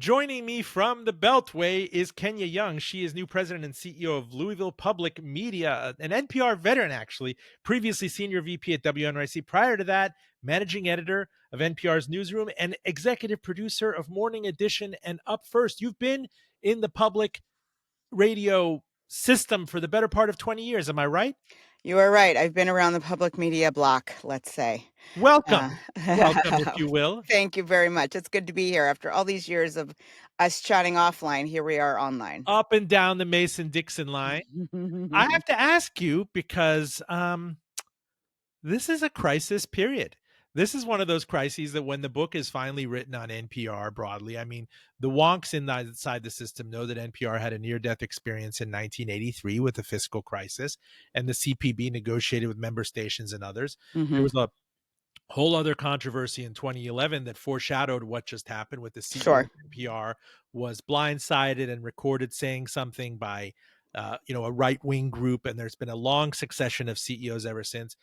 Joining me from the Beltway is Kenya Young. She is new president and CEO of Louisville Public Media, an NPR veteran, actually, previously senior VP at WNYC. Prior to that, managing editor of NPR's newsroom and executive producer of Morning Edition and Up First. You've been in the public radio system for the better part of 20 years. Am I right? You are right. I've been around the public media block, let's say. Uh, Welcome. Welcome, if you will. Thank you very much. It's good to be here. After all these years of us chatting offline, here we are online. Up and down the Mason-Dixon line. I have to ask you because this is a crisis period. This is one of those crises that when the book is finally written on NPR broadly, I mean, the wonks inside the system know that NPR had a near-death experience in 1983 with the fiscal crisis, and the CPB negotiated with member stations and others. There Mhm. was a whole other controversy in 2011 that foreshadowed what just happened with the CEO Sure. of NPR was blindsided and recorded saying something by a right-wing group, and there's been a long succession of CEOs ever since.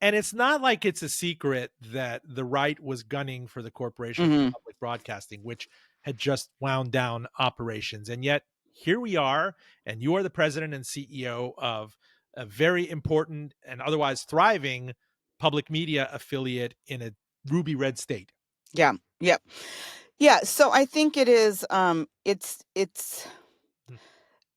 And it's not like it's a secret that the right was gunning for the Corporation for Mhm. Public Broadcasting, which had just wound down operations. And yet here we are, and you are the president and CEO of a very important and otherwise thriving public media affiliate in a ruby red state. Yeah. Yep. Yeah, so I think it is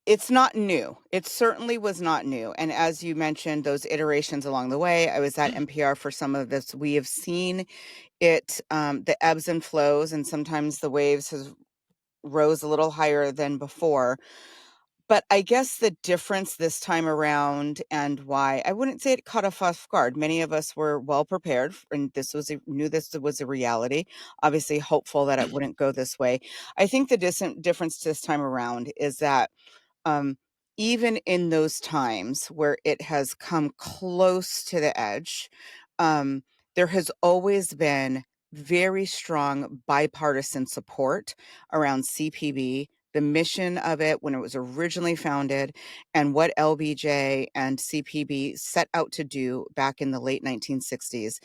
it's not new. It certainly was not new. And as you mentioned, those iterations along the way, I was at NPR for some of this. We have seen it, the ebbs and flows, and sometimes the waves has rose a little higher than before. But I guess the difference this time around and why I wouldn't say it caught us off guard. Many of us were well prepared and knew this was a reality, obviously hopeful that it wouldn't go this way. I think the difference this time around is that um, even in those times where it has come close to the edge, um, there has always been very strong bipartisan support around CPB, the mission of it when it was originally founded, and what LBJ and CPB set out to do back in the late 1960s.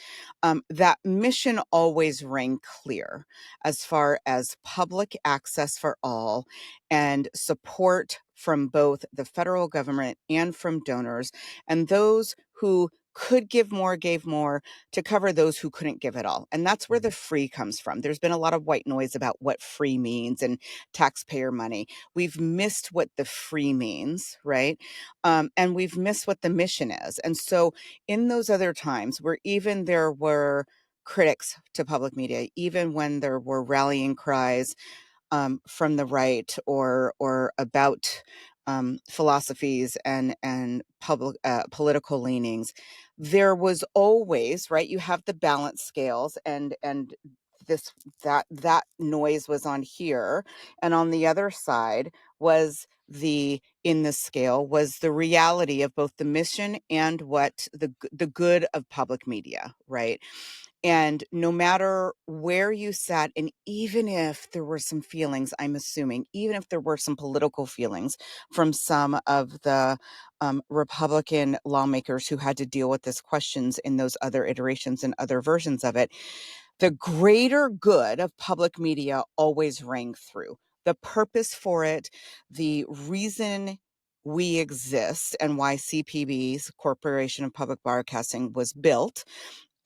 That mission always rang clear as far as public access for all and support from both the federal government and from donors, and those who could give more gave more to cover those who couldn't give at all. And that's where the free comes from. There's been a lot of white noise about what free means and taxpayer money. We've missed what the free means, right? And we've missed what the mission is. And so in those other times where even there were critics to public media, even when there were rallying cries from the right or about philosophies and public political leanings, there was always, right, you have the balance scales, and this that noise was on here, and on the other side was the in the scale was the reality of both the mission and what the good of public media, right? And no matter where you sat, and even if there were some feelings, I'm assuming, even if there were some political feelings from some of the Republican lawmakers who had to deal with these questions in those other iterations and other versions of it, the greater good of public media always rang through. The purpose for it, the reason we exist, and why CPB's Corporation of Public Broadcasting was built,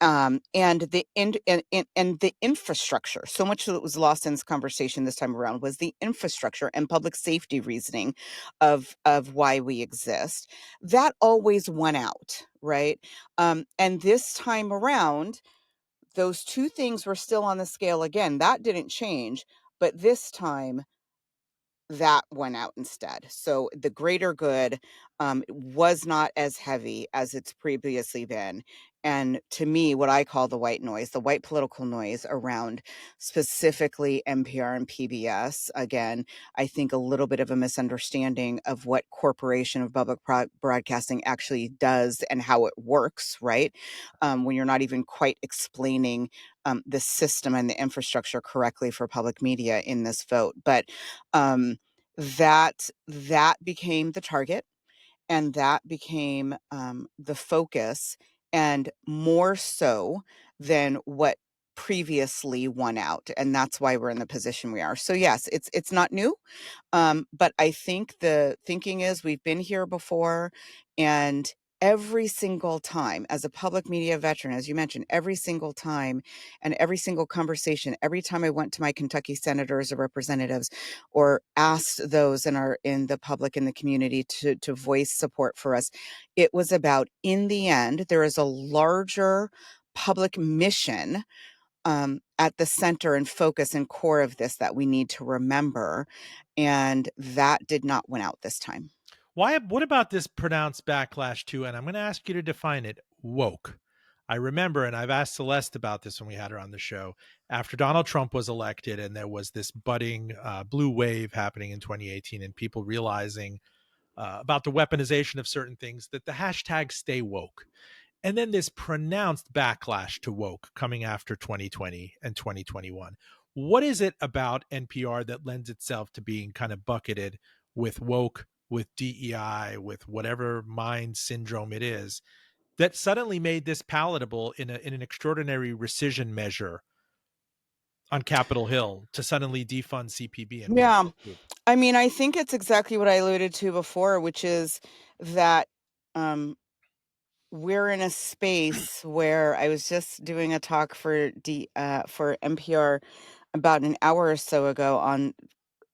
and the infrastructure. So much that was lost in this conversation this time around was the infrastructure and public safety reasoning of why we exist. That always won out, right? And this time around, those two things were still on the scale again. That didn't change, but this time that went out instead. So the greater good was not as heavy as it's previously been. And to me, what I call the white noise, the white political noise around specifically NPR and PBS, again, I think a little bit of a misunderstanding of what Corporation of Public Broadcasting actually does and how it works, right? When you're not even quite explaining the system and the infrastructure correctly for public media in this vote. But that became the target, and that became the focus, and more so than what previously won out, and that's why we're in the position we are. So yes, it's not new. But I think the thinking is we've been here before, and every single time, as a public media veteran, as you mentioned, every single time and every single conversation, every time I went to my Kentucky senators or representatives or asked those in the public, in the community to voice support for us, it was about, in the end, there is a larger public mission at the center and focus and core of this that we need to remember. And that did not win out this time. Why? What about this pronounced backlash to, and I'm going to ask you to define it, woke? I remember, and I've asked Celeste about this when we had her on the show, after Donald Trump was elected and there was this budding blue wave happening in 2018 and people realizing about the weaponization of certain things, that the hashtag stay woke. And then this pronounced backlash to woke coming after 2020 and 2021. What is it about NPR that lends itself to being kind of bucketed with woke, with DEI, with whatever mind syndrome it is, that suddenly made this palatable in an extraordinary rescission measure on Capitol Hill to suddenly defund CPB and Yeah. Bulletproof Group? I mean, I think it's exactly what I alluded to before, which is that we're in a space where I was just doing a talk for NPR about an hour or so ago on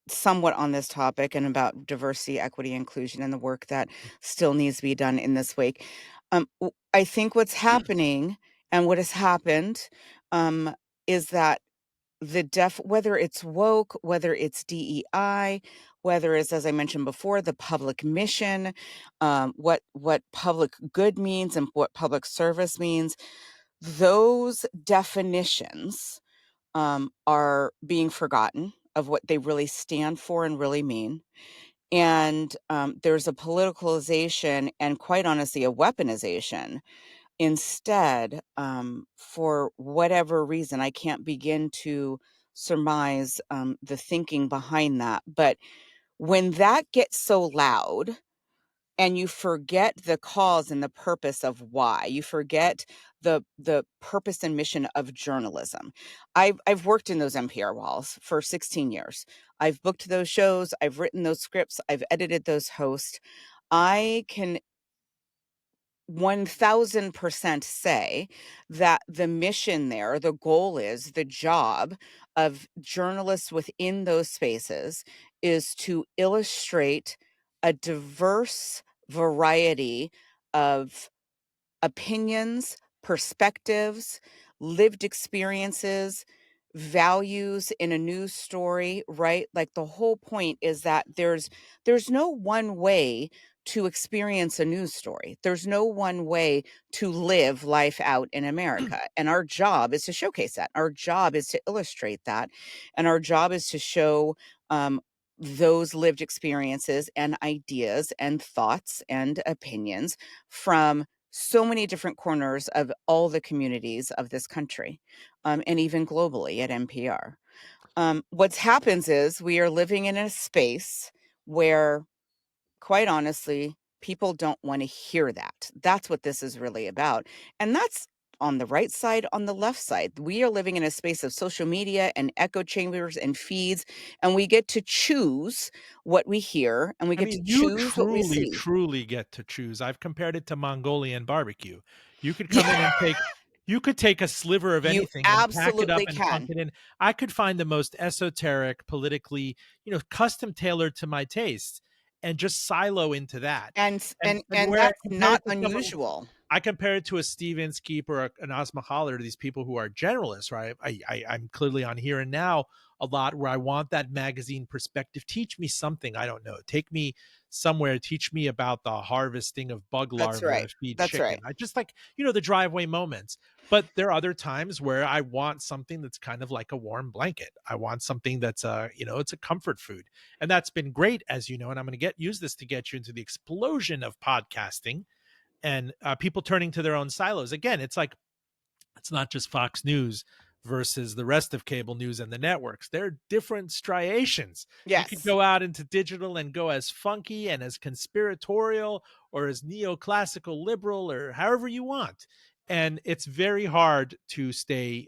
somewhat on this topic and about diversity, equity, inclusion, and the work that still needs to be done in this wake. I think what's happening and what has happened is that whether it's woke, whether it's DEI, whether it's, as I mentioned before, the public mission, what public good means and what public service means, those definitions are being forgotten of what they really stand for and really mean. And there's a politicalization and, quite honestly, a weaponization instead, for whatever reason. I can't begin to surmise the thinking behind that. But when that gets so loud, and you forget the cause and the purpose of why, you forget the purpose and mission of journalism. I've worked in those NPR walls for 16 years. I've booked those shows, I've written those scripts, I've edited those hosts. I can 1000% say that the mission there, the goal is, the job of journalists within those spaces is to illustrate a diverse variety of opinions, perspectives, lived experiences, values in a news story, right? Like, the whole point is that there's no one way to experience a news story. There's no one way to live life out in America. And our job is to showcase that. Our job is to illustrate that. And our job is to show those lived experiences and ideas and thoughts and opinions from so many different corners of all the communities of this country, and even globally at NPR. What happens is we are living in a space where, quite honestly, people don't want to hear that. That's what this is really about. And that's on the right side, on the left side. We are living in a space of social media and echo chambers and feeds, and we get to choose what we hear, and we I get to mean, you choose what we truly, see. truly get to choose. I've compared it to Mongolian barbecue. You could come in Yeah, and you could take a sliver of you anything and pack it up absolutely and plunk can. it in. I could find the most esoteric, politically, custom tailored to my tastes and just silo into that. And And where I that's compare not it to someone, unusual. I compare it to a Steven Skeep or an Osma Holler, to these people who are generalists, right? I'm clearly on Here and Now a lot, where I want that magazine perspective. Teach me something I don't know. Take me somewhere. Teach me about the harvesting of bug That's larvae right. to feed That's chicken. right. I just like, the driveway moments. But there are other times where I want something that's kind of like a warm blanket. I want something that's it's a comfort food. And that's been great, as you know, and I'm going to use this to get you into the explosion of podcasting and people turning to their own silos. Again, it's like, it's not just Fox News versus the rest of cable news and the networks. They're different striations. You could Yes. go out into digital and go as funky and as conspiratorial or as neoclassical liberal or however you want. and it's very hard to stay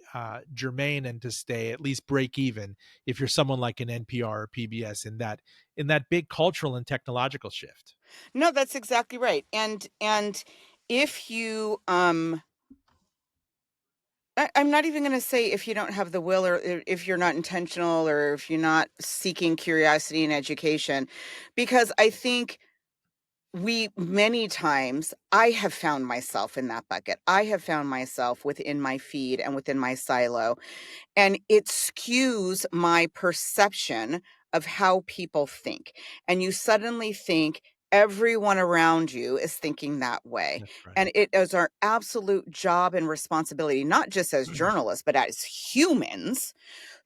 germane and to stay at least break even if you're someone like an NPR or PBS in that big cultural and technological shift. No, that's exactly right. And if you I'm not even going to say if you don't have the will, or if you're not intentional, or if you're not seeking curiosity and education, because I think we many times I have found myself in that bucket. I have found myself within my feed and within my silo, and it skews my perception of how people think. And you suddenly think everyone around you is thinking that way. That's right. And it is our absolute job and responsibility, not just as journalists, but as humans,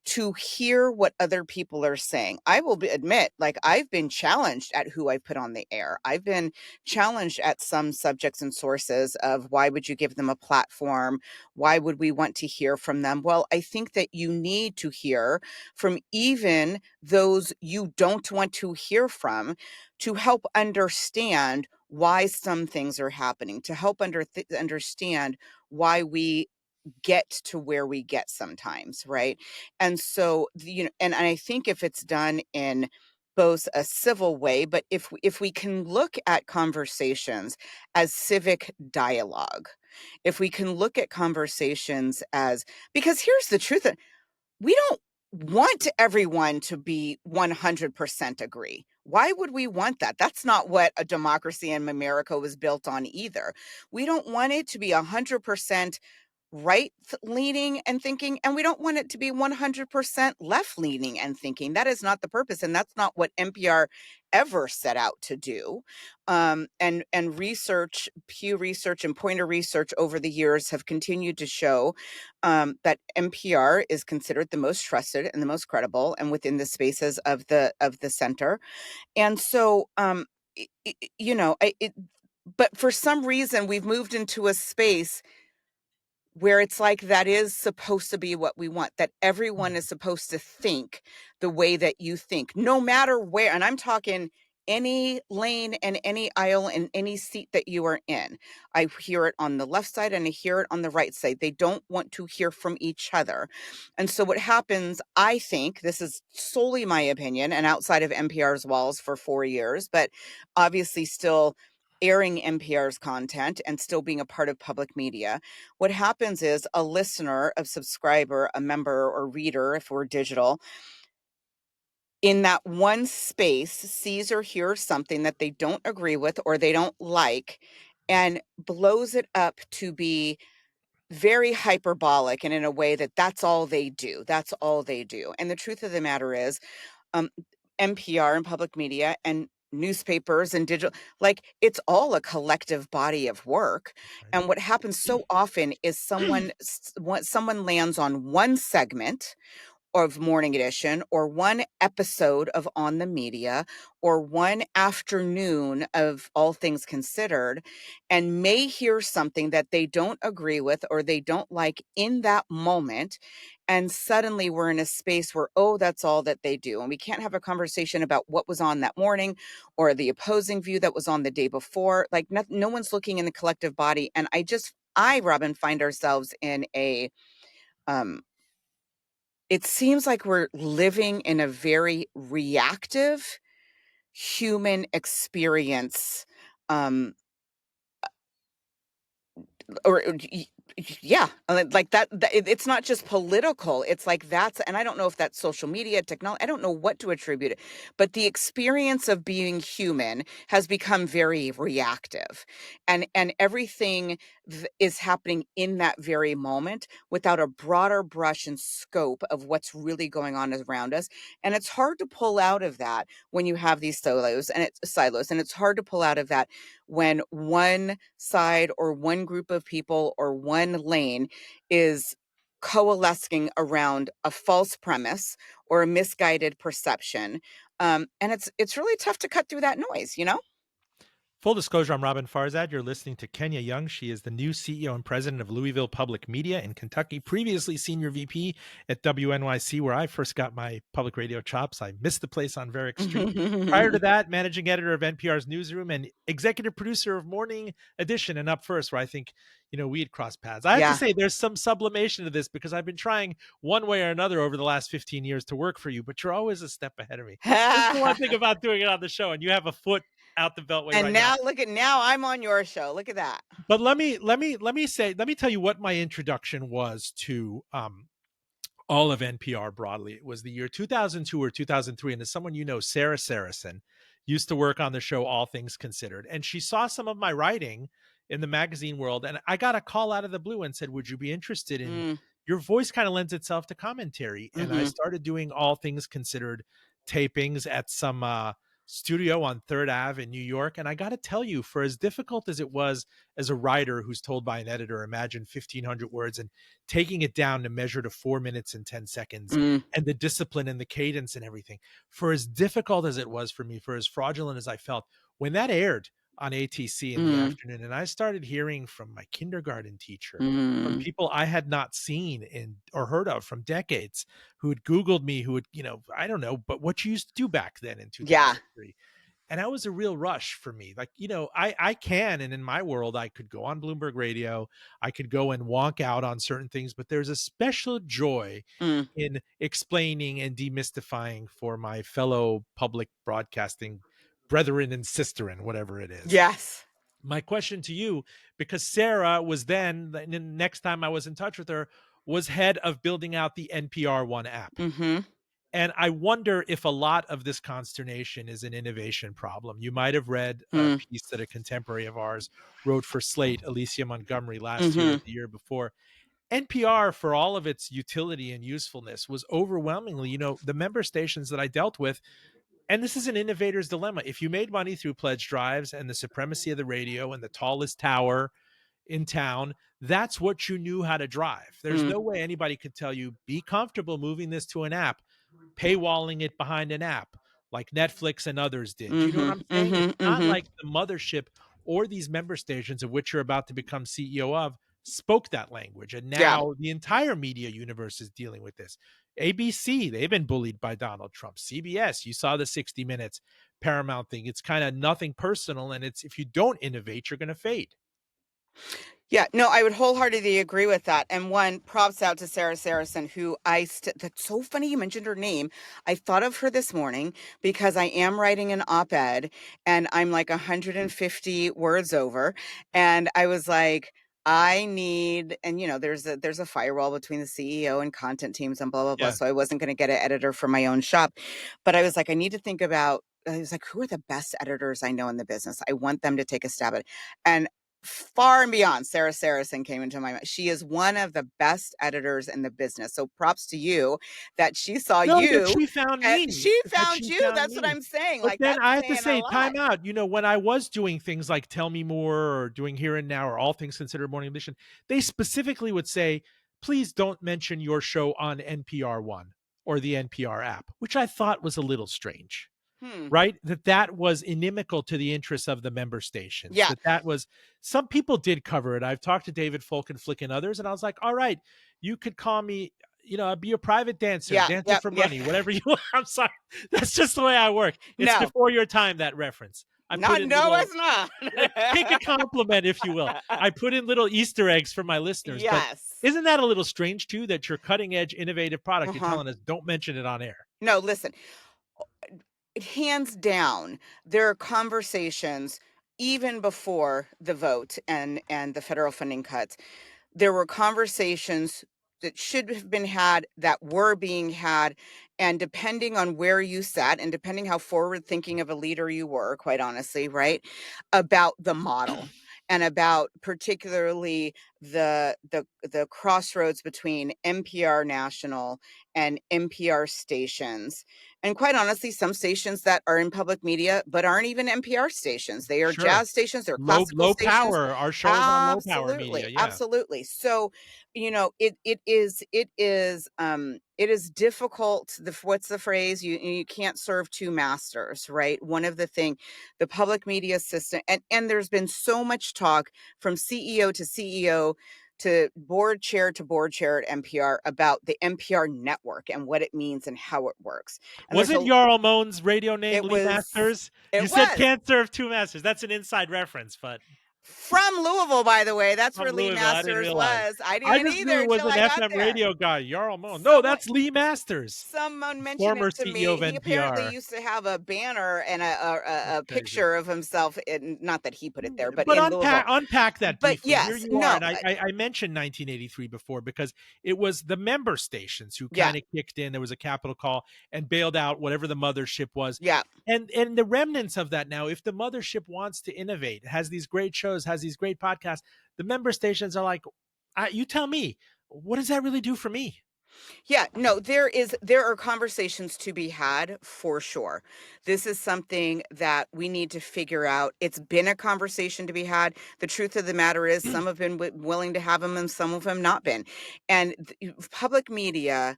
to hear what other people are saying. I will admit, like, I've been challenged at who I put on the air. I've been challenged at some subjects and sources of why would you give them a platform? Why would we want to hear from them? Well, I think that you need to hear from even those you don't want to hear from to help understand why some things are happening, to help understand why we get to where we get sometimes, right? And so, and I think if it's done in both a civil way, but if we can look at conversations as civic dialogue, if we can look at conversations as, because here's the truth, we don't want everyone to be 100% agree. Why would we want that? That's not what a democracy in America was built on either. We don't want it to be 100% right leaning and thinking, and we don't want it to be 100% left leaning and thinking. That is not the purpose, and that's not what NPR ever set out to do. And research, Pew Research and Pointer Research over the years have continued to show that NPR is considered the most trusted and the most credible, and within the spaces of the center. And so, you know, but for some reason, we've moved into a space where it's like that is supposed to be what we want, that everyone is supposed to think the way that you think, no matter where. And I'm talking any lane and any aisle and any seat that you are in. I hear it on the left side and I hear it on the right side. They don't want to hear from each other. And so what happens, I think, this is solely my opinion and outside of NPR's walls for 4 years, but obviously still airing NPR's content and still being a part of public media. What happens is a listener, a subscriber, a member or reader, if we're digital, in that one space sees or hears something that they don't agree with or they don't like, and blows it up to be very hyperbolic and in a way that that's all they do. That's all they do. And the truth of the matter is, um, NPR and public media and newspapers and digital, like, it's all a collective body of work. Right. And what happens so often is someone lands on one segment of Morning Edition or one episode of On the Media or one afternoon of All Things Considered, and may hear something that they don't agree with or they don't like in that moment. And suddenly we're in a space where, oh, that's all that they do. And we can't have a conversation about what was on that morning or the opposing view that was on the day before. Like, no one's looking in the collective body. And Robin, find ourselves in um, it seems like we're living in a very reactive human experience, um, or yeah, like it's not just political. It's like that's, and I don't know if that's social media technology. I don't know what to attribute it, but the experience of being human has become very reactive, and everything is happening in that very moment without a broader brush and scope of what's really going on around us. And it's hard to pull out of that when you have these silos, and it's hard to pull out of that when one side or one group of people or one lane is coalescing around a false premise or a misguided perception. And it's really tough to cut through that noise, you know? Full disclosure, I'm Roben Farzad. You're listening to Kenya Young. She is the new CEO and president of Louisville Public Media in Kentucky, previously senior VP at WNYC, where I first got my public radio chops. I missed the place on Varick Street. Prior to that, managing editor of NPR's Newsroom and executive producer of Morning Edition and Up First, where I think, we had crossed paths. I have to Yeah. say there's some sublimation to this because I've been trying one way or another over the last 15 years to work for you, but you're always a step ahead of me. That's the one thing about doing it on the show, and you have a foot out the beltway And right now. now I'm on your show. Look at that. But let me tell you what my introduction was to all of NPR broadly. It was the year 2002 or 2003, and as someone Sarah Saracen used to work on the show All Things Considered, and she saw some of my writing in the magazine world, and I got a call out of the blue and said, "Would you be interested in Mm, your voice kind of lends itself to commentary?" And I mhm, started doing All Things Considered tapings at some studio on Third Ave in New York. And I got to tell you, for as difficult as it was as a writer who's told by an editor, imagine 1,500 words and taking it down to measure to 4 minutes and 10 seconds, mm, and the discipline and the cadence and everything, for as difficult as it was for me, for as fraudulent as I felt, when that aired on ATC in the mm, afternoon, and I started hearing from my kindergarten teacher, from mm. people I had not seen in or heard of from decades, who had Googled me, who had, I don't know, but what you used to do back then in Yeah. 2003. And that was a real rush for me. Like, I can, and in my world, I could go on Bloomberg Radio, I could go and wonk out on certain things, but there's a special joy Mm. in explaining and demystifying for my fellow public broadcasting brethren and sisterin, whatever it is. Yes. My question to you, because Sarah was then, the next time I was in touch with her, was head of building out the NPR One app. Mhm. And I wonder if a lot of this consternation is an innovation problem. You might have read a Mm. piece that a contemporary of ours wrote for Slate, Alicia Montgomery, last year or Mhm. the year before. NPR, for all of its utility and usefulness, was overwhelmingly, the member stations that I dealt with. And this is an innovator's dilemma. If you made money through pledge drives and the supremacy of the radio and the tallest tower in town, that's what you knew how to drive. There's Mm. no way anybody could tell you, be comfortable moving this to an app, paywalling it behind an app like Netflix and others did. Do you know what Mhm. I'm saying? It's Mhm. not Mhm. like the mothership or these member stations of which you're about to become CEO of spoke that language. And Yeah. now the entire media universe is dealing with this. ABC, they've been bullied by Donald Trump. CBS, you saw the 60 Minutes Paramount thing. It's kind of nothing personal. And it's, if you don't innovate, you're going to fade. Yeah, no, I would wholeheartedly agree with that. And one, props out to Sarah Saracen, who that's so funny you mentioned her name. I thought of her this morning because I am writing an op-ed and I'm like 150 words over. And I was like, I need, and there's a firewall between the CEO and content teams and blah, blah, blah. Yeah. So I wasn't going to get an editor for my own shop. But I was like, I need to think about, I was like, who are the best editors I know in the business? I want them to take a stab at it. And far and beyond, Sarah Saracen came into my mind. She is one of the best editors in the business. So props to you that she saw No, that you she found and me, she that found she you. found That's what me. I'm saying. But Like, then that's I have to saying a say, lot. time out. When I was doing things like Tell Me More or doing Here and Now or All Things Considered Morning Edition, they specifically would say, please don't mention your show on NPR One or the NPR app, which I thought was a little strange. Hmm. Right? That was inimical to the interests of the member stations. Yeah. That was, some people did cover it. I've talked to David Folkenflick and others, and I was like, all right, you could call me, I'd be a private dancer, Yeah. dancer Yep. for Yeah. money, whatever you want. I'm sorry. That's just the way I work. It's No. before your time, that reference. I put Not in no, little, it's not. take a compliment, if you will. I put in little Easter eggs for my listeners. But Yes. isn't that a little strange, too, that your cutting edge, innovative product, you're Uh-huh. telling us don't mention it on air? No, listen. Hands down, there are conversations even before the vote and the federal funding cuts. There were conversations that should have been had, that were being had, and depending on where you sat and depending how forward thinking of a leader you were, quite honestly, right, about the model and about particularly the crossroads between NPR national and NPR stations. And quite honestly, some stations that are in public media but aren't even NPR stations. They are Sure. jazz stations, they're Low classical low stations. power. Our show's on low power media, Absolutely, yeah. absolutely. So, it is difficult. What's the phrase? You can't serve two masters, right? One of the public media system, and there's been so much talk from CEO to CEO to board chair at NPR about the NPR network and what it means and how it works. And there's Wasn't a Jarl Moan's radio name it Lee was Masters? You it said was can't serve two masters. That's an inside reference, but from Louisville, by the way. That's from where Lee Louisville, I didn't Masters realize. was. I I didn't just knew either it was until an I got FM there. radio guy, Jarl Moan. No, Someone that's Lee Masters, Someone mentioned former it to CEO me. of He apparently NPR. used to have a banner and That's a crazy. picture of himself in, not that he put it there, but But in Louisville. unpack that But briefly. Here yes, you are, no, and I mentioned 1983 before because it was the member stations who yeah, kind of kicked in. There was a capital call and bailed out whatever the mothership was, yeah. and the remnants of that now. If the mothership wants to innovate, has these great shows, has these great podcasts, the member stations are like, you tell me, what does that really do for me? Yeah, no, there are conversations to be had for sure. This is something that we need to figure out. It's been a conversation to be had. The truth of the matter is some have been willing to have them and some of them not been. And public media,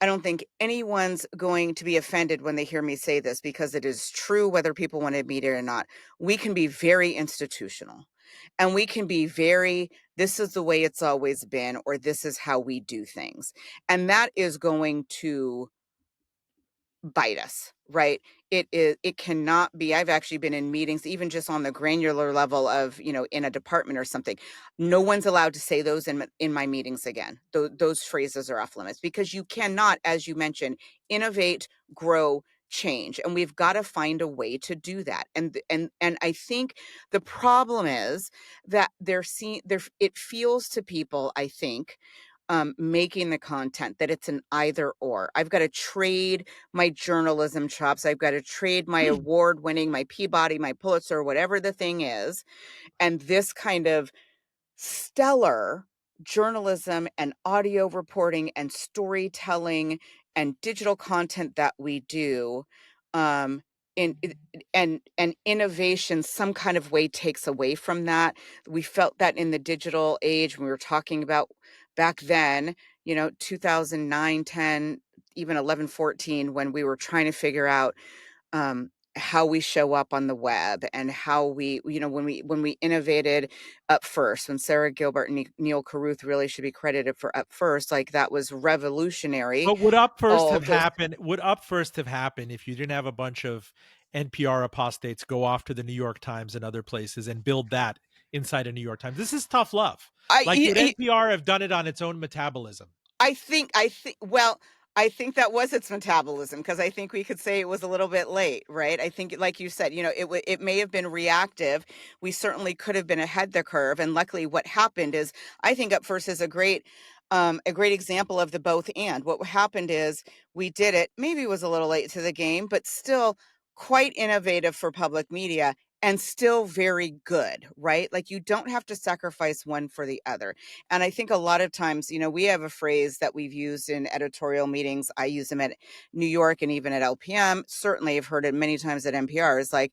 I don't think anyone's going to be offended when they hear me say this because it is true whether people want to admit it or not. We can be very institutional and we can be very, this is the way it's always been, or this is how we do things. And that is going to bite us, right? It cannot be. I've actually been in meetings, even just on the granular level of, in a department or something. No one's allowed to say those in my meetings again. Those phrases are off limits because you cannot, as you mentioned, innovate, grow, change, and we've got to find a way to do that. And I think the problem is that it feels to people, I think, making the content that it's an either or. I've got to trade my journalism chops. I've got to trade my award winning, my Peabody, my Pulitzer, whatever the thing is. And this kind of stellar journalism and audio reporting and storytelling and digital content that we do, um, and innovation some kind of way takes away from that. We felt that in the digital age when we were talking about back then, 2009, 10, even 11, 14, when we were trying to figure out how we show up on the web and how when we innovated Up First, when Sarah Gilbert and Neil Carruth really should be credited for Up First, like that was revolutionary. But would Up First All have of those, happened? Would Up First have happened if you didn't have a bunch of NPR apostates go off to the New York Times and other places and build that inside a New York Times? This is tough love. Like, would I, NPR have done it on its own metabolism? well, I think that was its metabolism because I think we could say it was a little bit late, right? I think, like you said, it may have been reactive. We certainly could have been ahead the curve, and luckily, what happened is, I think Up First is a great example of the both and. What happened is we did it. Maybe it was a little late to the game, but still quite innovative for public media. And still very good, right? Like you don't have to sacrifice one for the other. And I think a lot of times, we have a phrase that we've used in editorial meetings. I use them at New York and even at LPM. Certainly, I've heard it many times at NPR. It's like,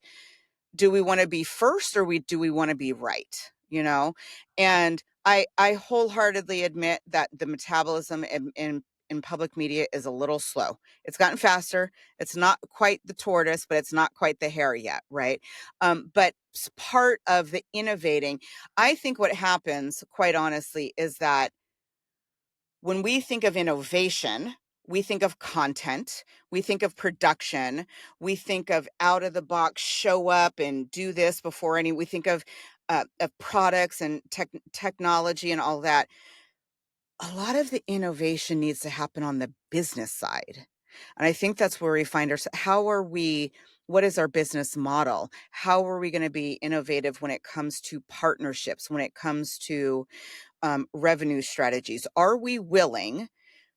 do we want to be first or do we want to be right? And I wholeheartedly admit that the metabolism in public media is a little slow. It's gotten faster. It's not quite the tortoise, but it's not quite the hare yet, right? But part of the innovating, I think what happens, quite honestly, is that when we think of innovation, we think of content, we think of production, we think of out of the box, show up and do this before we think of products and technology and all that. A lot of the innovation needs to happen on the business side. And I think that's where we find ourselves. What is our business model? How are we going to be innovative when it comes to partnerships, when it comes to revenue strategies? Are we willing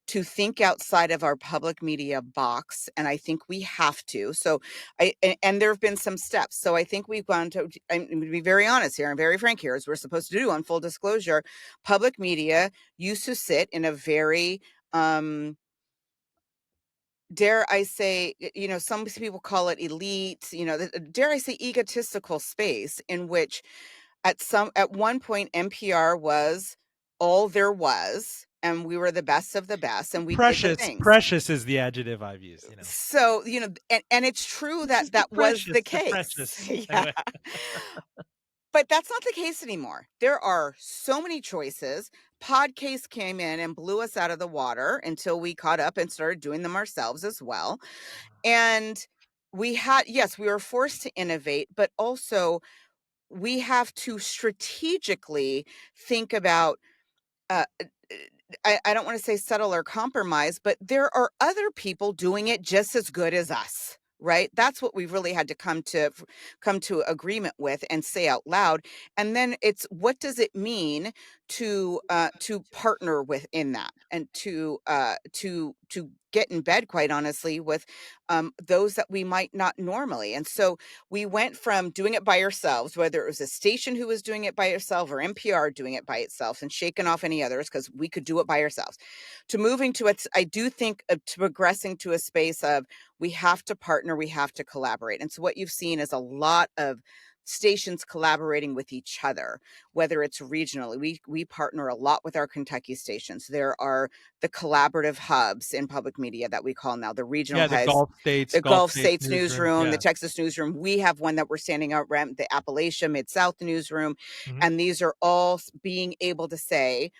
to think outside of our public media box, and I think we have to. So and there have been some steps. So I think we've gone to, I'm going to be very honest here and very frank here, as we're supposed to do on full disclosure. Public media used to sit in a very, dare I say, some people call it elite, dare I say egotistical space, in which at one point NPR was all there was, and we were the best of the best, and we did the Precious, things. precious is the adjective I've used, So, and it's true This is that the that was the precious, the case. precious. Yeah. But that's not the case anymore. There are so many choices. Podcasts came in and blew us out of the water until we caught up and started doing them ourselves as well. And yes, we were forced to innovate, but also we have to strategically think about, uh, I don't want to say settle or compromise, but there are other people doing it just as good as us. Right? That's what we've really had to come to agreement with and say out loud. And then it's, what does it mean to partner within that, and to get in bed, quite honestly, with those that we might not normally. And so we went from doing it by ourselves, whether it was a station who was doing it by itself or NPR doing it by itself and shaking off any others because we could do it by ourselves, to moving to it. I do think to progressing to a space of, we have to partner, we have to collaborate. And so what you've seen is a lot of stations collaborating with each other, whether it's regionally. We partner a lot with our Kentucky stations. There are the collaborative hubs in public media that we call now the regional Yeah, the heads, the Gulf Gulf States States newsroom. newsroom, the Yeah. Texas newsroom. We have one that we're standing out, the Appalachia Mid-South newsroom. Mhm. And these are all being able to say,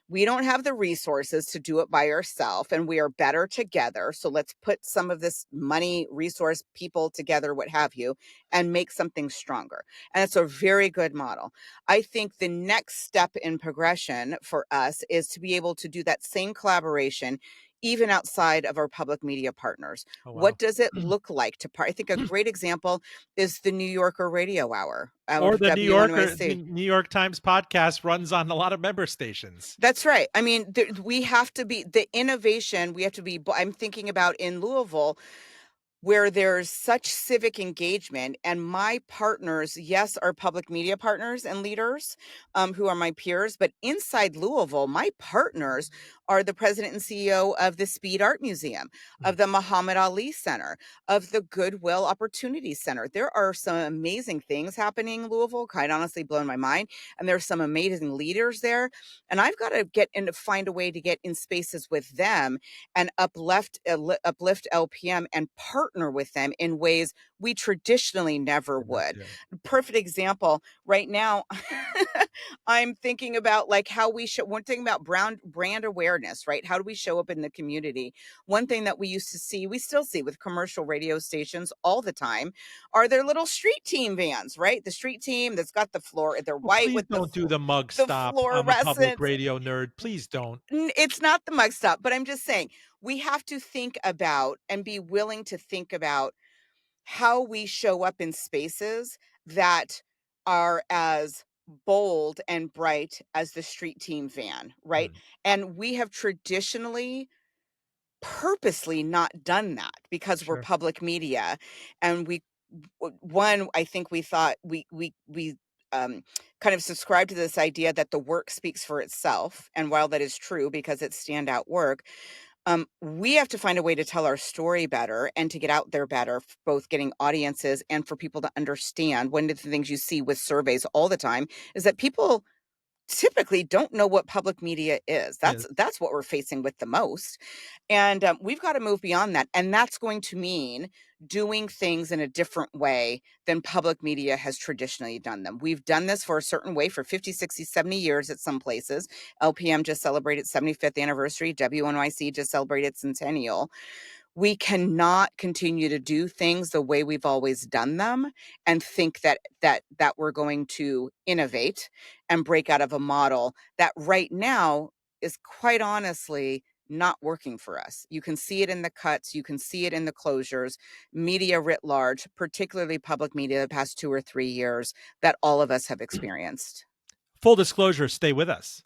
we don't have the resources to do it by ourselves, and we are better together. So let's put some of this money, resource, people together, what have you, and make something stronger. And it's a very good model. I think the next step in progression for us is to be able to do that same collaboration even outside of our public media partners. Oh, What wow. does it look like to I think a great example is the New Yorker Radio Hour out Or of the WNYC. New York Times podcast runs on a lot of member stations. That's right. I mean, we have to be the innovation. We have to be. I'm thinking about in Louisville, where there's such civic engagement, and my partners, yes, are public media partners and leaders, who are my peers, but inside Louisville, my partners are the president and CEO of the Speed Art Museum, of Mm. the Muhammad Ali Center, of the Goodwill Opportunity Center. There are some amazing things happening in Louisville, quite honestly blowing my mind, and there's some amazing leaders there, and I've got to get in to find a way to get in spaces with them and uplift LPM and partner with them in ways we traditionally never would. Yeah. Perfect example right now. I'm thinking about like how we show, one thing about brand awareness, right? How do we show up in the community? One thing that we used to see, we still see with commercial radio stations all the time, are their little street team vans, right? The street team that's got the floor, they're Well, white please with don't do the mug the stop. I'm a public fluorescent. radio nerd. Please don't. It's not the mug stop, but I'm just saying we have to think about and be willing to think about how we show up in spaces that are as bold and bright as the street team van, right? Mm, And we have traditionally purposely not done that because we're sure. public media, and one, I think we thought we um kind of subscribe to this idea that the work speaks for itself, and while that is true because it's standout work, we have to find a way to tell our story better and to get out there better, both getting audiences and for people to understand. One of the things you see with surveys all the time is that people typically don't know what public media is. Yeah. That's what we're facing with the most, and we've got to move beyond that. And that's going to mean doing things in a different way than public media has traditionally done them. We've done this for a certain way for 50, 60, 70 years at some places. LPM just celebrated 75th anniversary. WNYC just celebrated centennial. We cannot continue to do things the way we've always done them and think that we're going to innovate and break out of a model that right now is quite honestly not working for us. You can see it in the cuts, you can see it in the closures, media writ large, particularly public media the past 2 or 3 years that all of us have experienced. Full disclosure, stay with us.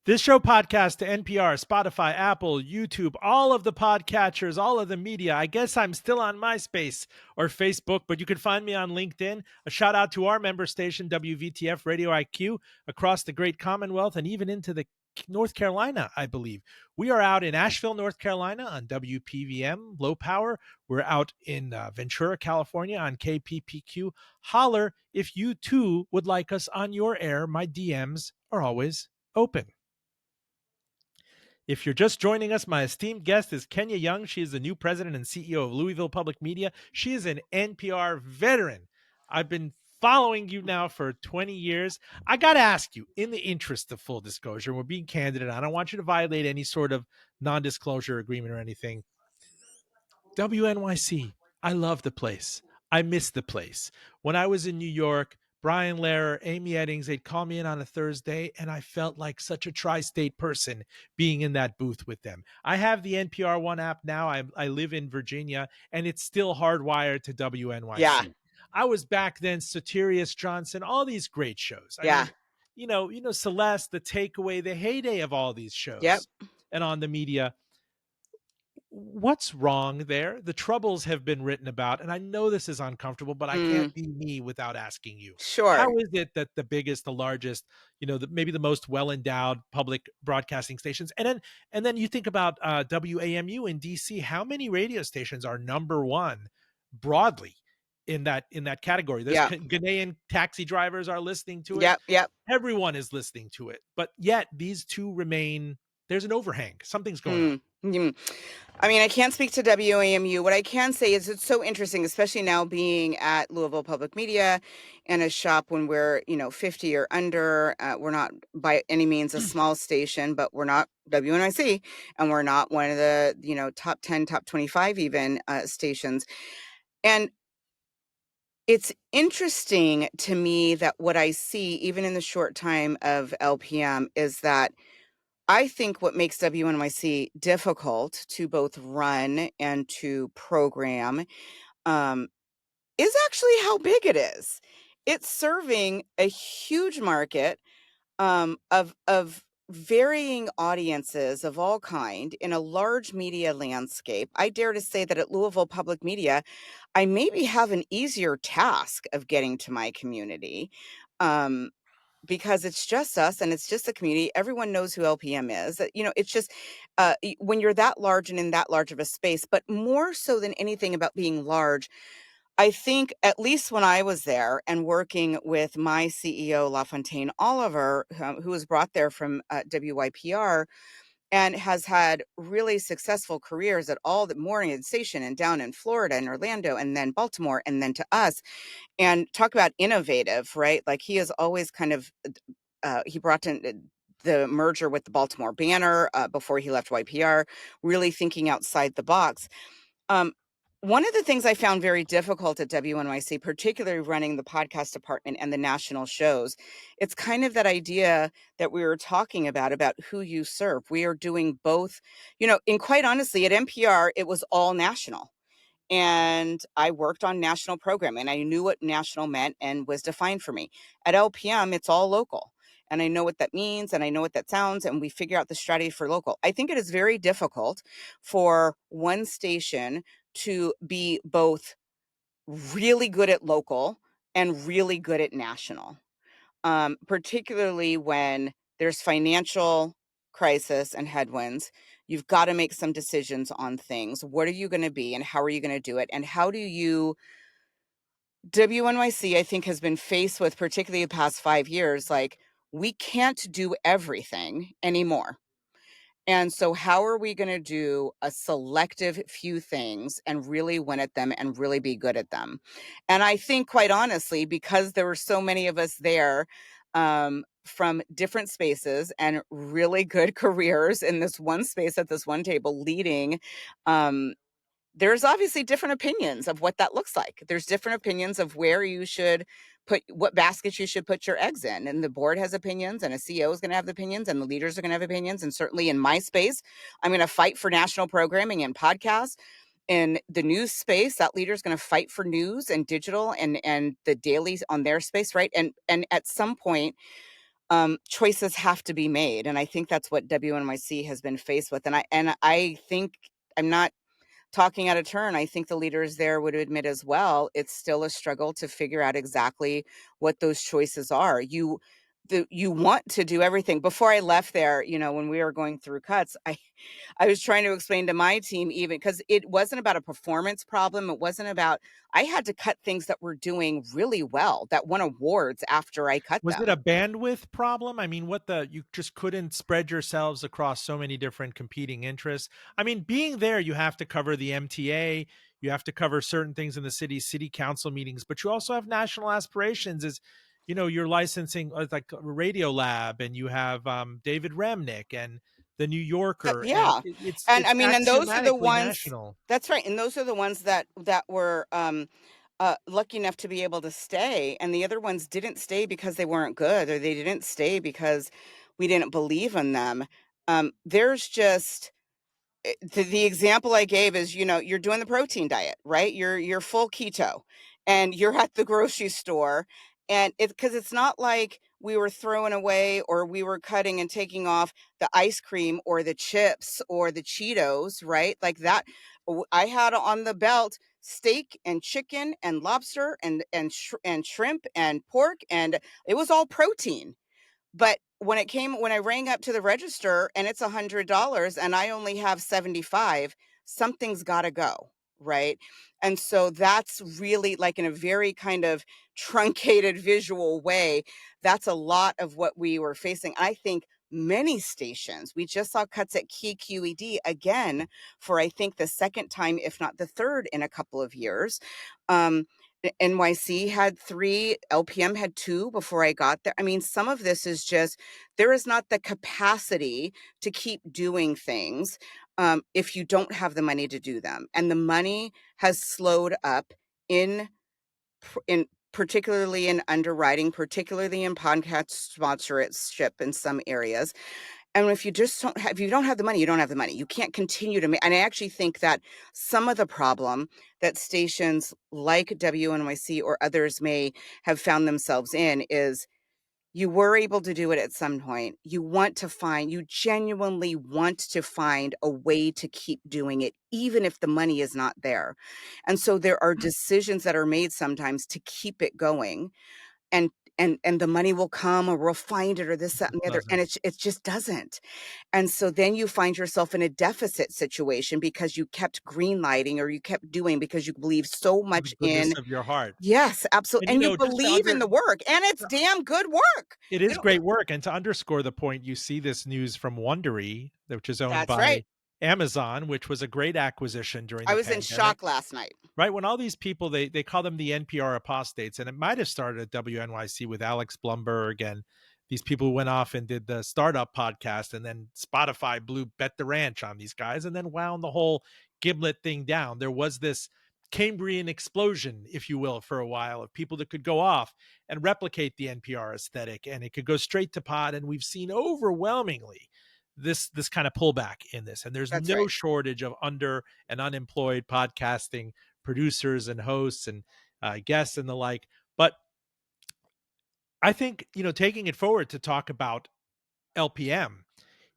This show podcast to NPR, Spotify, Apple, YouTube, all of the podcatchers, all of the media. I guess I'm still on MySpace or Facebook, but you can find me on LinkedIn. A shout out to our member station, WVTF Radio IQ, across the great Commonwealth and even into the North Carolina, I believe. We are out in Asheville, North Carolina on WPVM, low power. We're out in Ventura, California on KPPQ. Holler if you too would like us on your air. My DMs are always open. If you're just joining us, my esteemed guest is Kenya Young. She is the new president and CEO of Louisville Public Media. She is an NPR veteran. I've been following you now for 20 years. I got to ask you, in the interest of full disclosure, we're being candid, and I don't want you to violate any sort of non-disclosure agreement or anything. WNYC, I love the place. I miss the place. When I was in New York, Brian Lehrer, Amy Eddings, they'd call me in on a Thursday, and I felt like such a tri-state person being in that booth with them. I have the NPR One app now. I live in Virginia, and it's still hardwired to WNYC. Yeah. I was back then, Soterius Johnson, all these great shows. I Yeah. mean, Celeste, The Takeaway, the heyday of all these shows. Yep. And on the media. What's wrong there? The troubles have been written about, and I know this is uncomfortable, but I can't be me without asking you. Sure. How is it that the biggest, the largest, maybe the most well-endowed public broadcasting stations, and then you think about WAMU in DC, how many radio stations are number one broadly in that category? There's Ghanaian taxi drivers are listening to it. Yep. Everyone is listening to it, but yet these two remain. There's an overhang. Something's going on. I mean, I can't speak to WAMU. What I can say is it's so interesting, especially now being at Louisville Public Media and a shop when we're, 50 or under. We're not by any means a small station, but we're not WNYC, and we're not one of the, top 10, top 25 even stations. And it's interesting to me that what I see, even in the short time of LPM, is that I think what makes WNYC difficult to both run and to program is actually how big it is. It's serving a huge market of varying audiences of all kind in a large media landscape. I dare to say that at Louisville Public Media, I maybe have an easier task of getting to my community. Because it's just us and it's just the community. Everyone knows who LPM is. It's just when you're that large and in that large of a space, but more so than anything about being large, I think at least when I was there and working with my CEO, LaFontaine Oliver, who was brought there from WYPR and has had really successful careers at all the Morning Station and down in Florida and Orlando and then Baltimore and then to us. And talk about innovative, right? Like he has always kind of, he brought in the merger with the Baltimore Banner before he left YPR, really thinking outside the box. One of the things I found very difficult at WNYC, particularly running the podcast department and the national shows, it's kind of that idea that we were talking about who you serve. We are doing both, and quite honestly, at NPR, it was all national. And I worked on national programming. I knew what national meant and was defined for me. At LPM, it's all local. And I know what that means and I know what that sounds, and we figure out the strategy for local. I think it is very difficult for one station to be both really good at local and really good at national, particularly when there's financial crisis and headwinds. You've got to make some decisions on things. What are you going to be and how are you going to do it? And how do you, WNYC, I think, has been faced with, particularly the past 5 years, like we can't do everything anymore. And so how are we going to do a selective few things and really win at them and really be good at them? And I think, quite honestly, because there were so many of us there from different spaces and really good careers in this one space at this one table leading, there's obviously different opinions of what that looks like. There's different opinions of where you should put, what baskets you should put your eggs in. And the board has opinions and a CEO is going to have opinions and the leaders are going to have opinions. And certainly in my space, I'm going to fight for national programming and podcasts. In the news space, that leader is going to fight for news and digital and the dailies on their space, right? And at some point, choices have to be made, and I think that's what WNYC has been faced with, and I think I'm not talking out of turn. I think the leaders there would admit as well, it's still a struggle to figure out exactly what those choices are. You want to do everything. Before I left there, when we were going through cuts, I was trying to explain to my team, even because it wasn't about a performance problem. It wasn't about, I had to cut things that were doing really well, that won awards after I cut Was it them. a bandwidth problem? I mean, you just couldn't spread yourselves across so many different competing interests? I mean, being there, you have to cover the MTA, you have to cover certain things in the city council meetings, but you also have national aspirations as, you're licensing like Radio Lab, and you have David Remnick and the New Yorker, and Yeah. it's And I it's mean, and those are the axiomatically ones, national. that's right. And those are the ones that were lucky enough to be able to stay. And the other ones didn't stay because they weren't good, or they didn't stay because we didn't believe in them. There's just, the example I gave is, you're doing the protein diet, right? You're full keto, and you're at the grocery store, and because it's not like we were throwing away or we were cutting and taking off the ice cream or the chips or the Cheetos, right? Like that. I had on the belt steak and chicken and lobster and shrimp and pork, and it was all protein. But when I rang up to the register and it's $100 and I only have 75, something's got to go, right? And so that's really, like, in a very kind of truncated visual way, that's a lot of what we were facing. I think many stations, we just saw cuts at KQED again for, I think, the second time, if not the third, in a couple of years. Um, NYC had 3, LPM had 2 before I got there. I mean, some of this is just, there is not the capacity to keep doing things if you don't have the money to do them. And the money has slowed up in in particularly in underwriting, particularly in podcast sponsorship in some areas. And if you just don't have, if you don't have the money, you don't have the money. You can't continue to make. And I actually think that some of the problem that stations like WNYC or others may have found themselves in is, you were able to do it at some point. You genuinely want to find a way to keep doing it, even if the money is not there. And so there are decisions that are made sometimes to keep it going, and the money will come, or we'll find it, or this, that, and the other. And Doesn't. it just doesn't. And so then you find yourself in a deficit situation because you kept green lighting, or you kept doing, because you believe so For the much goodness in, of your heart. yes, absolutely. And, And you just to believe in the work, and it's damn good work. it You is know, great work, and to underscore the point, you see this news from Wondery, which is owned that's by right. Amazon, which was a great acquisition during I the was in pandemic, shock last night. right? When all these people, they call them the NPR apostates, and it might have started at WNYC with Alex Blumberg and these people who went off and did the startup podcast, and then Spotify bet the ranch on these guys, and then wound the whole Gimlet thing down. There was this Cambrian explosion, if you will, for a while, of people that could go off and replicate the NPR aesthetic, and it could go straight to pod. And we've seen overwhelmingly this kind of pullback in this, and there's That's no right. shortage of under and unemployed podcasting producers and hosts and guests and the like. But I think, taking it forward to talk about LPM,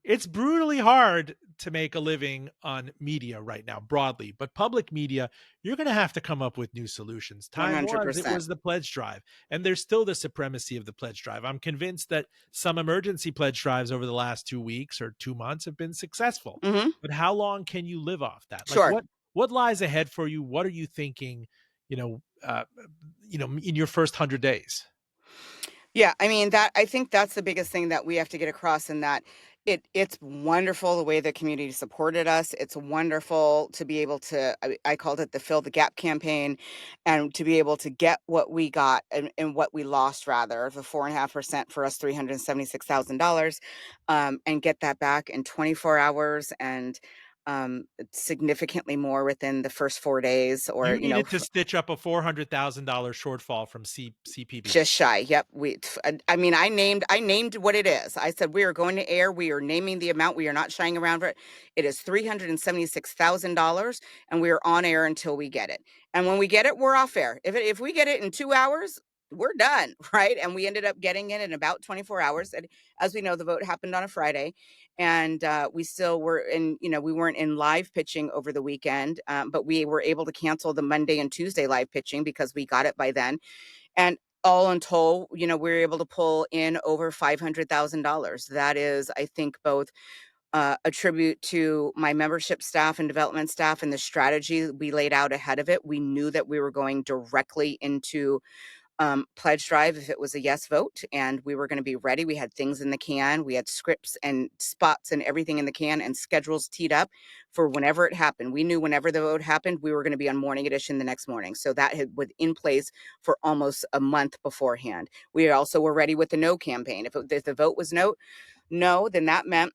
it's brutally hard to make a living on media right now broadly, but public media, you're going to have to come up with new solutions. It 100%. was the pledge drive, and there's still the supremacy of the pledge drive. I'm convinced that some emergency pledge drives over the last 2 weeks or 2 months have been successful. Hmm. But how long can you live off that? Like, Sure. what lies ahead for you? What are you thinking, you know, uh, in your first 100 days? Yeah, I mean, that, I think that's the biggest thing that we have to get across, in that it's wonderful the way the community supported us. It's wonderful to be able to, I called it the Fill the Gap campaign, and to be able to get what we got, and what we lost, rather, the 4.5% for us, $376,000, and get that back in 24 hours, and significantly more within the first 4 days, or You needed to stitch up a $400,000 shortfall from CPB. just shy. Yep. I mean, I named what it is. I said, we are going to air. We are naming the amount. We are not shying around for it. It is $376,000, and we are on air until we get it. And when we get it, we're off air. If we get it in 2 hours, we're done, right? And we ended up getting it in about 24 hours. And as we know, the vote happened on a Friday, and we still were in, we weren't in live pitching over the weekend, but we were able to cancel the Monday and Tuesday live pitching because we got it by then. And all in total, we were able to pull in over $500,000. That is, I think, both a tribute to my membership staff and development staff and the strategy we laid out ahead of it. We knew that we were going directly into pledge drive if it was a yes vote, and we were going to be ready. We had things in the can. We had scripts and spots and everything in the can and schedules teed up for whenever it happened. We knew whenever the vote happened, we were going to be on Morning Edition the next morning. So that had was in place for almost a month beforehand. We also were ready with the no campaign. If the vote was no, then that meant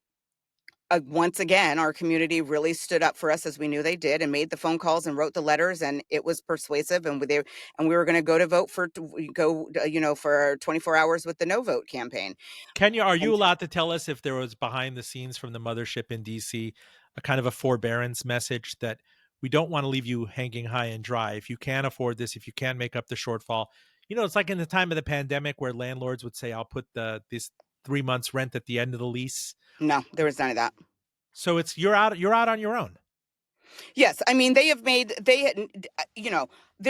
once again, our community really stood up for us, as we knew they did, and made the phone calls and wrote the letters, and it was persuasive. And we were going to go to vote for 24 hours with the no vote campaign. Kenya, are you And allowed to tell us if there was behind the scenes from the mothership in DC a kind of a forbearance message that we don't want to leave you hanging high and dry? If you can afford this, if you can make up the shortfall, it's like in the time of the pandemic where landlords would say, "I'll put this 3 months rent at the end of the lease." no, there was none of that. So it's you're out on your own. Yes, I mean, there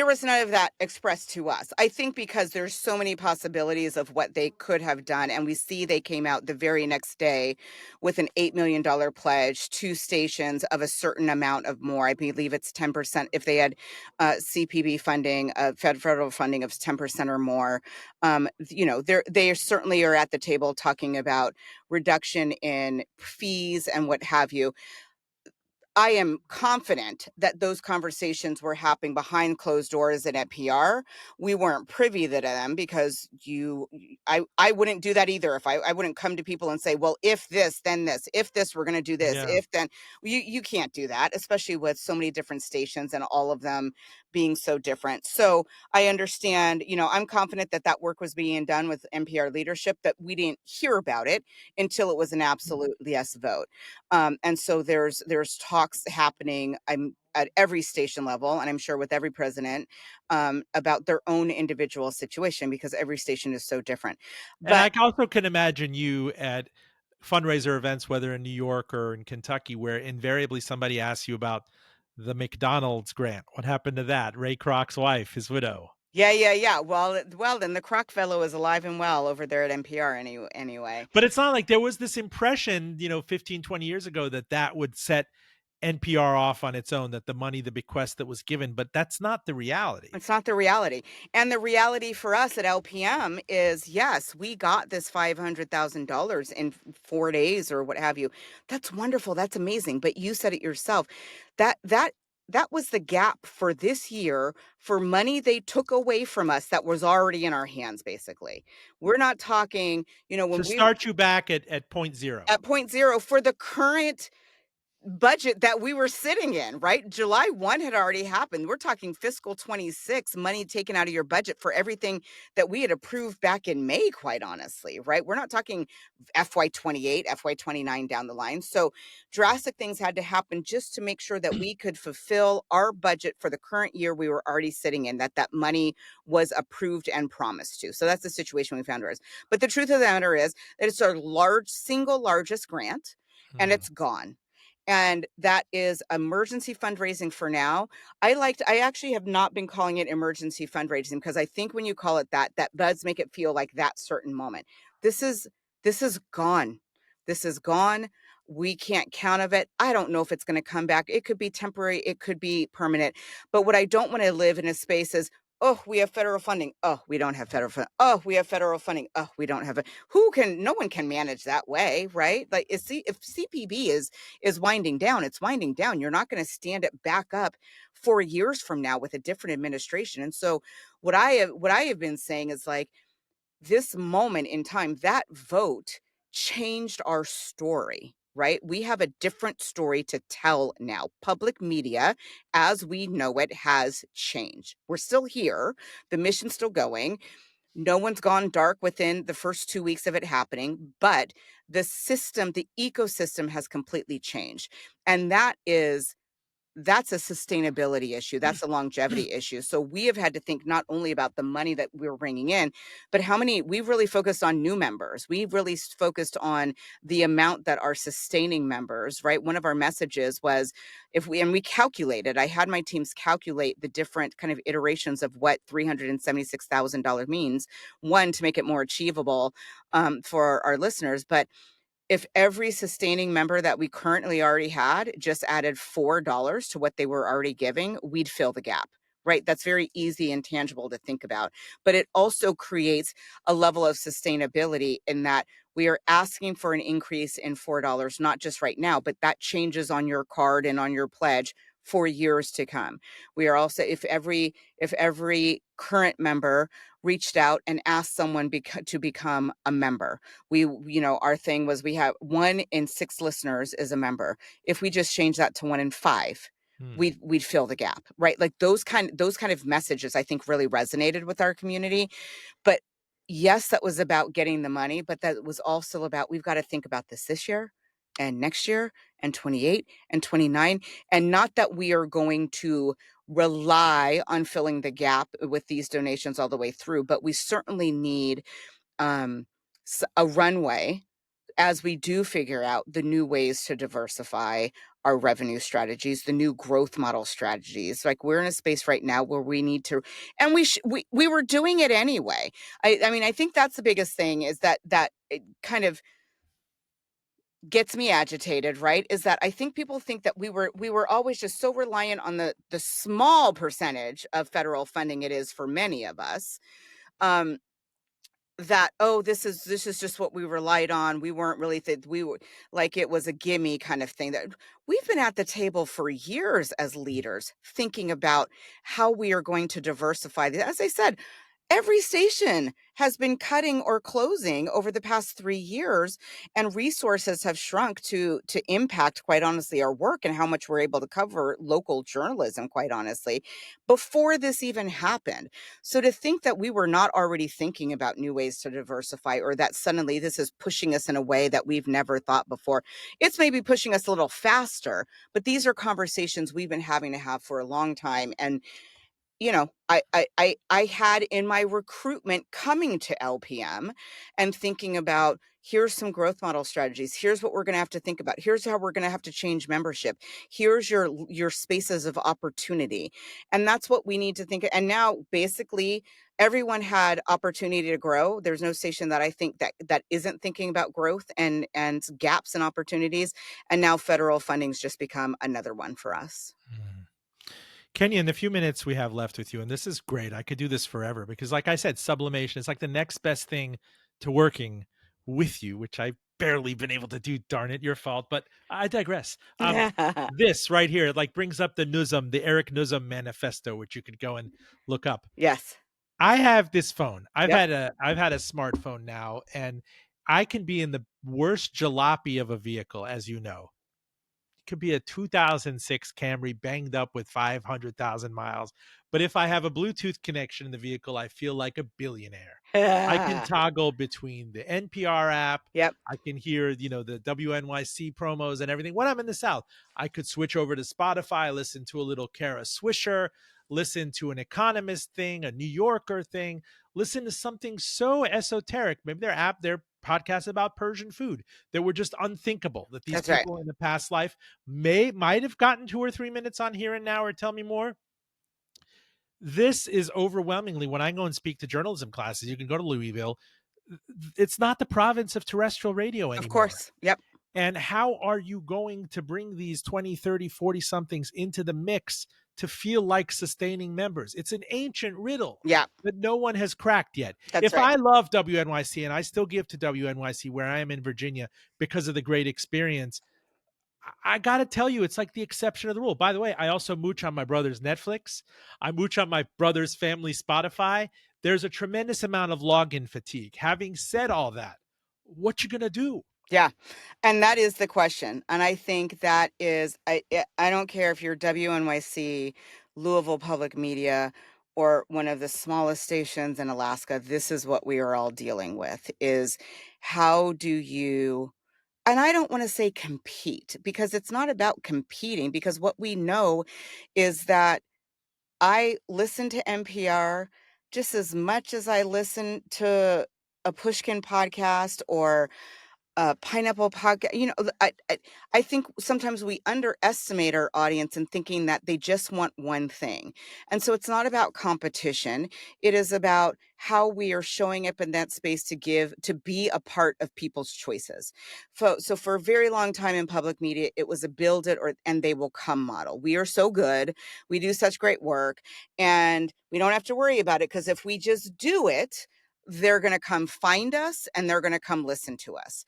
was none of that expressed to us. I think because there's so many possibilities of what they could have done, and we see they came out the very next day with an $8 million pledge, two stations of a certain amount of more. I believe it's 10% if they had CPB funding, federal funding of 10% or more. They certainly are at the table talking about reduction in fees and what have you. I am confident that those conversations were happening behind closed doors at NPR. We weren't privy to them because I wouldn't do that either. If I wouldn't come to people and say, well, if this, then this, if this, we're going to do this, Yeah. if then you can't do that, especially with so many different stations and all of them being so different. So I understand, I'm confident that that work was being done with NPR leadership, that we didn't hear about it until it was an absolute yes vote. And so there's talks happening at every station level, and I'm sure with every president, about their own individual situation because every station is so different. And But I also can imagine you at fundraiser events, whether in New York or in Kentucky, where invariably somebody asks you about the McDonald's grant. What happened to that? Ray Kroc's wife, his widow. yeah, yeah, yeah. Well, then the Kroc fellow is alive and well over there at NPR anyway. But it's not like there was this impression, 15, 20 years ago that would set NPR off on its own, that the money, the bequest that was given, but that's not the reality. It's not the reality. And the reality for us at LPM is, yes, we got this $500,000 in 4 days or what have you. That's wonderful. That's amazing. But you said it yourself. That that that was the gap for this year for money they took away from us that was already in our hands, basically. We're not talking, To when we start you back at point zero. at point zero for the current budget that we were sitting in, right? July 1 had already happened. We're talking fiscal 26, money taken out of your budget for everything that we had approved back in May, quite honestly, right? We're not talking FY 28, FY 29 down the line. So drastic things had to happen just to make sure that we could fulfill our budget for the current year we were already sitting in, that money was approved and promised to. So that's the situation we found ourselves. But the truth of the matter is that it's our single largest grant, and Hmm. it's gone, and that is emergency fundraising for now. I actually have not been calling it emergency fundraising because I think when you call it that, that does make it feel like that certain moment. This is this is gone. This is gone. We can't count of it. I don't know if it's going to come back. It could be temporary, it could be permanent. But what I don't want to live in a space is, oh, we have federal funding. Oh, we don't have federal funding. Oh, we have federal funding. Oh, we don't have it. No one can manage that way, right? Like, if CPB is winding down, it's winding down. You're not going to stand it back up 4 years from now with a different administration. And so what I have been saying is, like, this moment in time, that vote changed our story, right? We have a different story to tell now. Public media, as we know it, has changed. We're still here. The mission's still going. No one's gone dark within the first 2 weeks of it happening, but the ecosystem has completely changed. And that's a sustainability issue. That's a longevity issue. So we have had to think not only about the money that we're bringing in, but how many, we've really focused on new members. We've really focused on the amount that are sustaining members, right? One of our messages was and we calculated, I had my teams calculate the different kind of iterations of what $376,000 means, one, to make it more achievable for our listeners, but if every sustaining member that we currently already had just added $4 to what they were already giving, we'd fill the gap, right? That's very easy and tangible to think about. But it also creates a level of sustainability in that we are asking for an increase in $4, not just right now, but that changes on your card and on your pledge for years to come. We are also, if every current member reached out and asked someone to become a member, our thing was we have 1 in 6 listeners is a member. If we just change that to 1 in 5, we'd fill the gap, right? Like those kind of messages I think really resonated with our community. But yes, that was about getting the money, but that was also about, we've got to think about this year and next year and 28 and 29. And not that we are going to rely on filling the gap with these donations all the way through, but we certainly need a runway as we do figure out the new ways to diversify our revenue strategies, the new growth model strategies. Like we're in a space right now where we need to, and we were doing it anyway. I mean, I think that's the biggest thing is that it kind of gets me agitated, right? Is that I think people think that we were always just so reliant on the small percentage of federal funding it is for many of us. That, oh, this is just what we relied on. We weren't really we were like it was a gimme kind of thing. That we've been at the table for years as leaders thinking about how we are going to diversify. As I said, every station has been cutting or closing over the past 3 years, and resources have shrunk to impact, quite honestly, our work and how much we're able to cover local journalism, quite honestly, before this even happened. So to think that we were not already thinking about new ways to diversify, or that suddenly this is pushing us in a way that we've never thought before, it's maybe pushing us a little faster, but these are conversations we've been having to have for a long time. And I had in my recruitment coming to LPM and thinking about, here's some growth model strategies. Here's what we're going to have to think about. Here's how we're going to have to change membership. Here's your spaces of opportunity. And that's what we need to think. And now basically everyone had opportunity to grow. There's no station that I think that isn't thinking about growth and gaps and opportunities. And now federal funding's just become another one for us. Kenya, in the few minutes we have left with you, and this is great. I could do this forever because, like I said, sublimation is like the next best thing to working with you, which I've barely been able to do. Darn it, your fault. But I digress. This right here, like, brings up the Nuzum, the Eric Nuzum manifesto, which you could go and look up. Yes. I have this phone. I've Yep. had a smartphone now, and I can be in the worst jalopy of a vehicle, as you know. Could be a 2006 Camry banged up with 500,000 miles. But if I have a Bluetooth connection in the vehicle, I feel like a billionaire. I can toggle between the NPR app. Yep. I can hear, the WNYC promos and everything. When I'm in the South, I could switch over to Spotify, listen to a little Kara Swisher, listen to an Economist thing, a New Yorker thing, listen to something so esoteric. Maybe their podcast about Persian food that were just unthinkable, that these That's right. people in the past life might have gotten 2 or 3 minutes on Here and Now or Tell Me More. This is overwhelmingly, when I go and speak to journalism classes, you can go to Louisville, it's not the province of terrestrial radio anymore. Of course. Yep. And how are you going to bring these 20, 30, 40 somethings into the mix to feel like sustaining members? It's an ancient riddle Yeah. that no one has cracked yet. That's If right. I love WNYC and I still give to WNYC where I am in Virginia because of the great experience, I got to tell you, it's like the exception of the rule. By the way, I also mooch on my brother's Netflix. I mooch on my brother's family Spotify. There's a tremendous amount of login fatigue. Having said all that, what you going to do? Yeah. And that is the question. And I think that is, I don't care if you're WNYC, Louisville Public Media, or one of the smallest stations in Alaska, this is what we are all dealing with, is how do you, and I don't wanna say compete, because it's not about competing, because what we know is that I listen to NPR just as much as I listen to a Pushkin podcast or pineapple podcast. I think sometimes we underestimate our audience in thinking that they just want one thing. And so it's not about competition. It is about how we are showing up in that space to give, to be a part of people's choices. So for a very long time in public media, it was a build it or and they will come model. We are so good. We do such great work, and we don't have to worry about it, because if we just do it, they're going to come find us and they're going to come listen to us.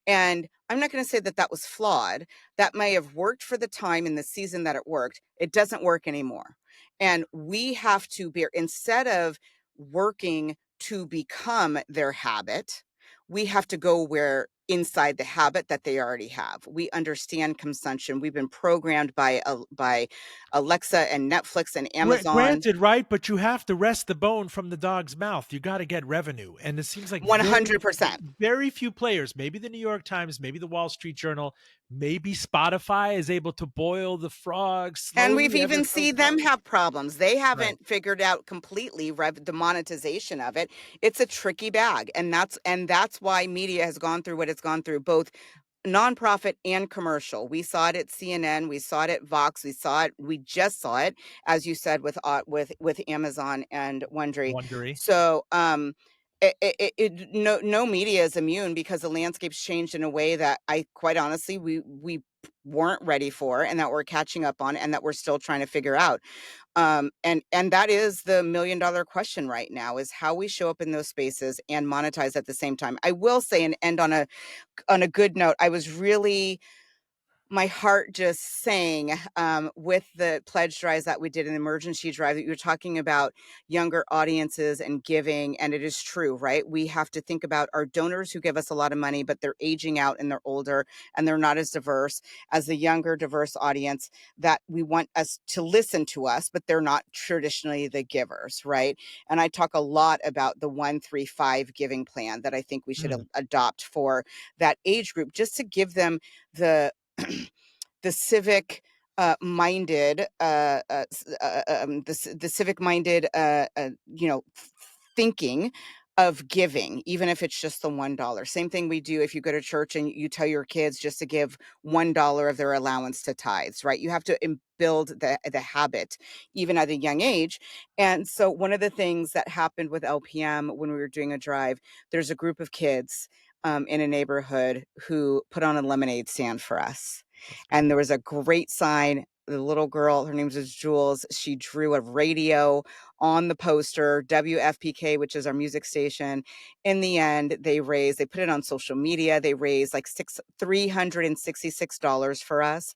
And I'm not going to say that that was flawed. That may have worked for the time in the season that it worked. It doesn't work anymore. And we have to be, instead of working to become their habit, we have to go where inside the habit that they already have. We understand consumption. We've been programmed by Alexa and Netflix and Amazon. Granted, right? But you have to wrest the bone from the dog's mouth. You got to get revenue. And it seems like very, 100%. very few players, maybe the New York Times, maybe the Wall Street Journal, maybe Spotify is able to boil the frog And slowly, we've ever even so seen them slowly. have problems. They Right. haven't figured out completely the monetization of it. It's a tricky bag, and that's why media has gone through what it's gone through, both nonprofit and commercial. We saw it at CNN, we saw it at Vox, we just saw it, as you said, with Amazon and Wondery. Wondery. So no media is immune, because the landscape's changed in a way that I quite honestly we weren't ready for, and that we're catching up on, and that we're still trying to figure out. And that is the $1 million question right now, is how we show up in those spaces and monetize at the same time. I will say, and end on a good note, I was really, my heart just sang with the pledge drives that we did, an emergency drive, that you were talking about younger audiences and giving. And it is true, right? We have to think about our donors who give us a lot of money, but they're aging out and they're older and they're not as diverse as the younger, diverse audience that we want us to listen to us, but they're not traditionally the givers, right? And I talk a lot about the 1-3-5 giving plan that I think we should Mm. adopt for that age group, just to give them the the civic minded the civic minded thinking of giving, even if it's just the $1. Same thing we do if you go to church and you tell your kids just to give $1 of their allowance to tithes, right? You have to build the habit even at a young age. And so one of the things that happened with LPM when we were doing a drive, there's a group of kids in a neighborhood who put on a lemonade stand for us. That's And there beautiful. was a great sign. The little girl, her name was Jules, she drew a radio on the poster, WFPK, which is our music station. In the end, they put it on social media. They raised like $366 for us.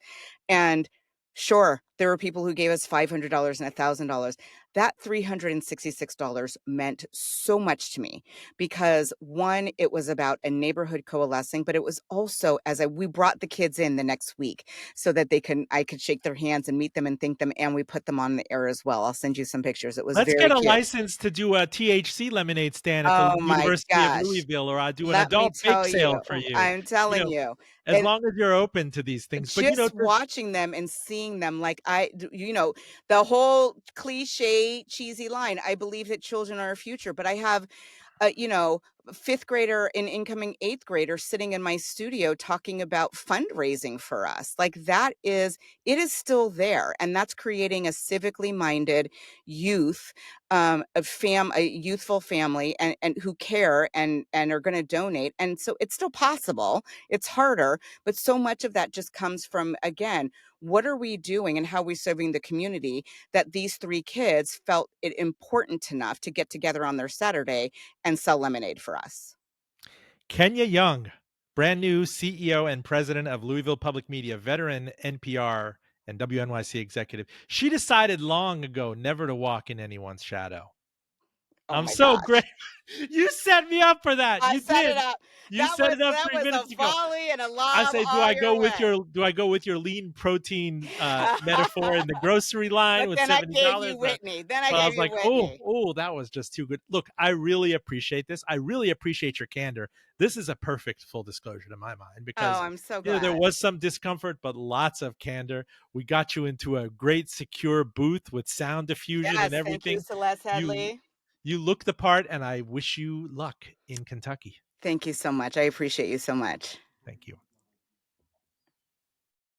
And sure, there were people who gave us $500 and $1,000. That $366 meant so much to me, because one, it was about a neighborhood coalescing, but it was also, we brought the kids in the next week so that I could shake their hands and meet them and thank them, and we put them on the air as well. I'll send you some pictures. It was Let's very get a cute. license to do a THC lemonade stand at the Oh my University of gosh. Louisville, or I'll do an Let me adult bake tell sale you, for you. I'm You telling know, you. as And long as you're open to these things. But, just just watching them and seeing them, like, the whole cliche cheesy line, I believe that children are our future, but I have a, fifth grader and incoming eighth grader sitting in my studio talking about fundraising for us. Like, it is still there. And that's creating a civically minded youth, a youthful family, and who care and are going to donate. And so it's still possible. It's harder, but so much of that just comes from, again, what are we doing and how are we serving the community, that these three kids felt it important enough to get together on their Saturday and sell lemonade for us. Kenya Young, brand new CEO and president of Louisville Public Media, veteran NPR and WNYC executive. She decided long ago never to walk in anyone's shadow. Oh I'm my so gosh. great. You set me up for that. I You set it did. up. You That set was it up that 3 was a minutes ago. volley and a I lob say, do all I your go with way. your lean protein metaphor in the grocery line But with then I gave $70? you Whitney. Then I But I gave was you like, oh, Whitney. that was just too good. Look, I really appreciate this. I really appreciate your candor. This is a perfect full disclosure to my mind Oh, because I'm so there glad. was some discomfort, but lots of candor. We got you into a great secure booth with sound diffusion and Yes, thank you, everything. Celeste You Headley. you look the part, and I wish you luck in Kentucky. Thank you so much. I appreciate you so much. Thank you.